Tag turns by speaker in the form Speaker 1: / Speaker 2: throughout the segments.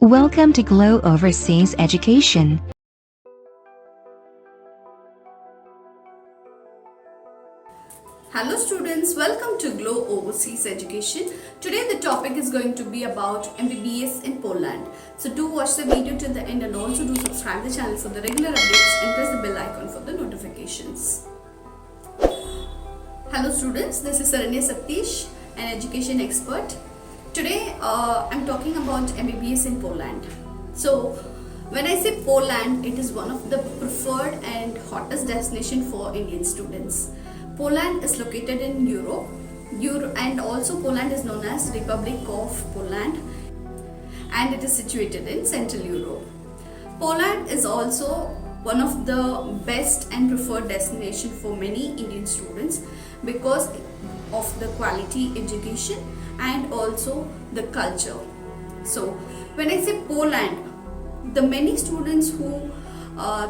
Speaker 1: Welcome to Glow Overseas Education.
Speaker 2: Hello students, welcome to Glow Overseas Education. Today the topic is going to be about MBBS in Poland. So do watch the video till the end and also do subscribe the channel for the regular updates and press the bell icon for the notifications. Hello students, this is Saranya Satish, an education expert. Today I'm talking about MBBS in Poland. So when I say Poland, it is one of the preferred and hottest destination for Indian students. Poland is located in Europe, and also Poland is known as Republic of Poland, and it is situated in Central Europe. Poland is also one of the best and preferred destination for many Indian students because of the quality education and also the culture. So when I say Poland, the many students who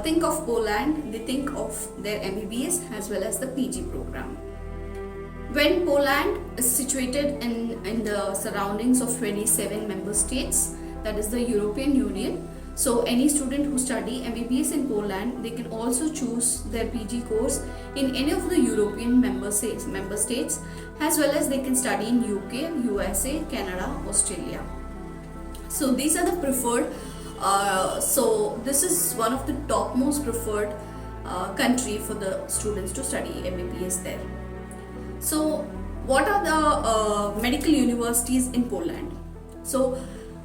Speaker 2: think of Poland, they think of their MBBS as well as the PG program. When Poland is situated in the surroundings of 27 member states, that is the European Union, so any student who study MBBS in Poland, they can also choose their PG course in any of the European member states as well as they can study in UK, USA, Canada, Australia. So these are the preferred. So this is one of the topmost preferred country for the students to study MBBS there. So what are the medical universities in Poland? So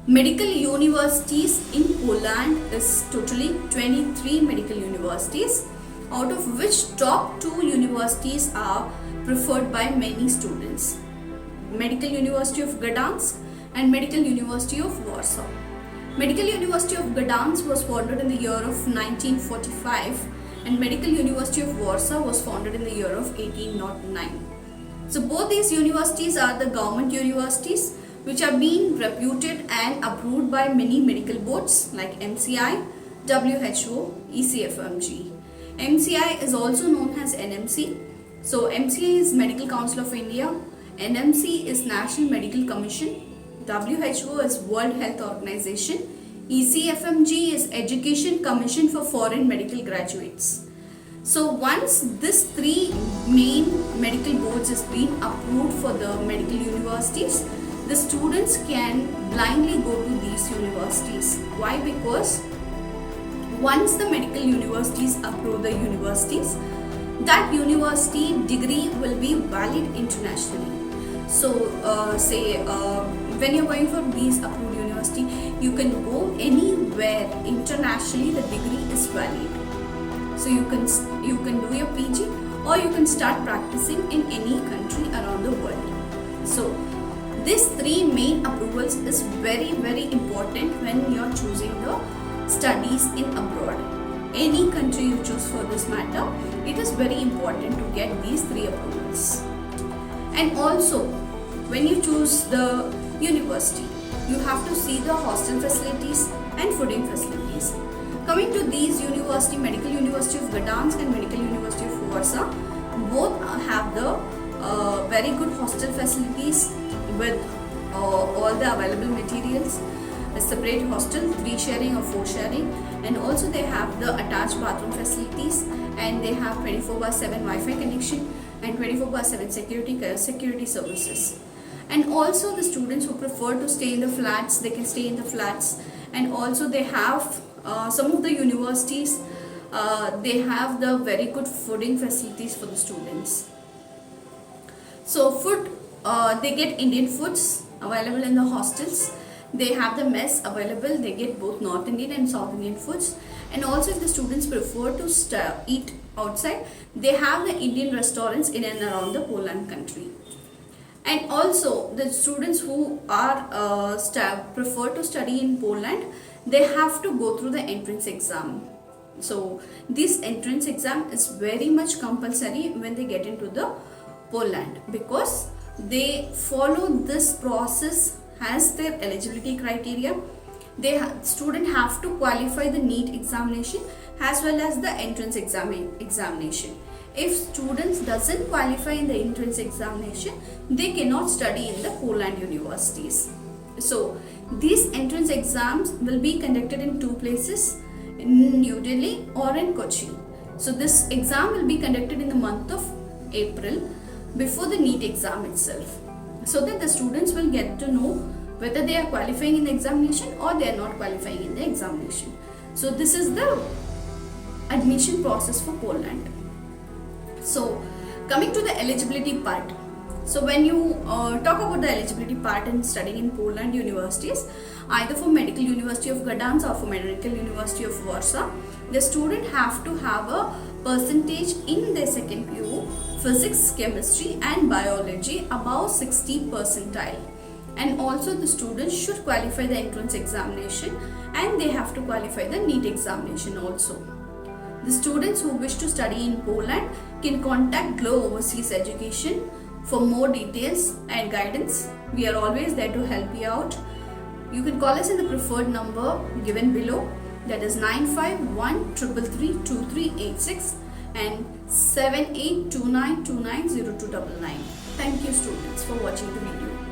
Speaker 2: medical universities in Poland is totally 23 medical universities, out of which top 2 universities are preferred by many students. Medical University of Gdansk and Medical University of Warsaw. Medical University of Gdansk was founded in the year of 1945 and Medical University of Warsaw was founded in the year of 1809. So both these universities are the government universities which are being reputed and approved by many medical boards like MCI, WHO, ECFMG. MCI is also known as NMC. So MCI is Medical Council of India, NMC is National Medical Commission, WHO is World Health Organization, ECFMG is Education Commission for Foreign Medical Graduates. So once this 3 main medical boards has been approved for the medical universities, the students can blindly go to these universities. Why? Because once the medical universities approve the universities, that university degree will be valid internationally. So when you're going for these approved university, you can go anywhere internationally, the degree is valid. So you can do your PG or you can start practicing in any country around the world. So these 3 main approvals is very, very important when you're choosing the studies in abroad. Any country you choose for this matter, it is very important to get these 3 approvals. And also, when you choose the university, you have to see the hostel facilities and fooding facilities. Coming to these university, Medical University of Gdansk and Medical University of Warsaw, both have the very good hostel facilities with all the available materials, a separate hostel, 3 sharing or 4 sharing, and also they have the attached bathroom facilities and they have 24/7 Wi-Fi connection and 24/7 security services. And also the students who prefer to stay in the flats, they can stay in the flats. And also they have some of the universities, they have the very good fooding facilities for the students. So food, they get Indian foods available in the hostels. They have the mess available, they get both North Indian and South Indian foods. And also if the students prefer to eat outside, they have the Indian restaurants in and around the Poland country. And also the students who are prefer to study in Poland, they have to go through the entrance exam. So this entrance exam is very much compulsory when they get into the Poland because they follow this process as their eligibility criteria. Student have to qualify the NEET examination as well as the entrance examination. If students doesn't qualify in the entrance examination, they cannot study in the Poland universities. So These entrance exams will be conducted in two places, in New Delhi or in Kochi. So this exam will be conducted in the month of April before the NEET exam itself, so that the students will get to know whether they are qualifying in the examination or they are not qualifying in the examination. So this is the admission process for Poland. So coming to the eligibility part. So when you talk about the eligibility part in studying in Poland universities, either for Medical University of Gdansk or for Medical University of Warsaw, the student have to have a percentage in their second PU physics, chemistry and biology above 60 percentile. And also the students should qualify the entrance examination and they have to qualify the NEET examination also. The students who wish to study in Poland can contact Glow Overseas Education for more details and guidance. We are always there to help you out. You can call us in the preferred number given below, that is 951 333 2386 and 7829290299. Thank you students for watching the video.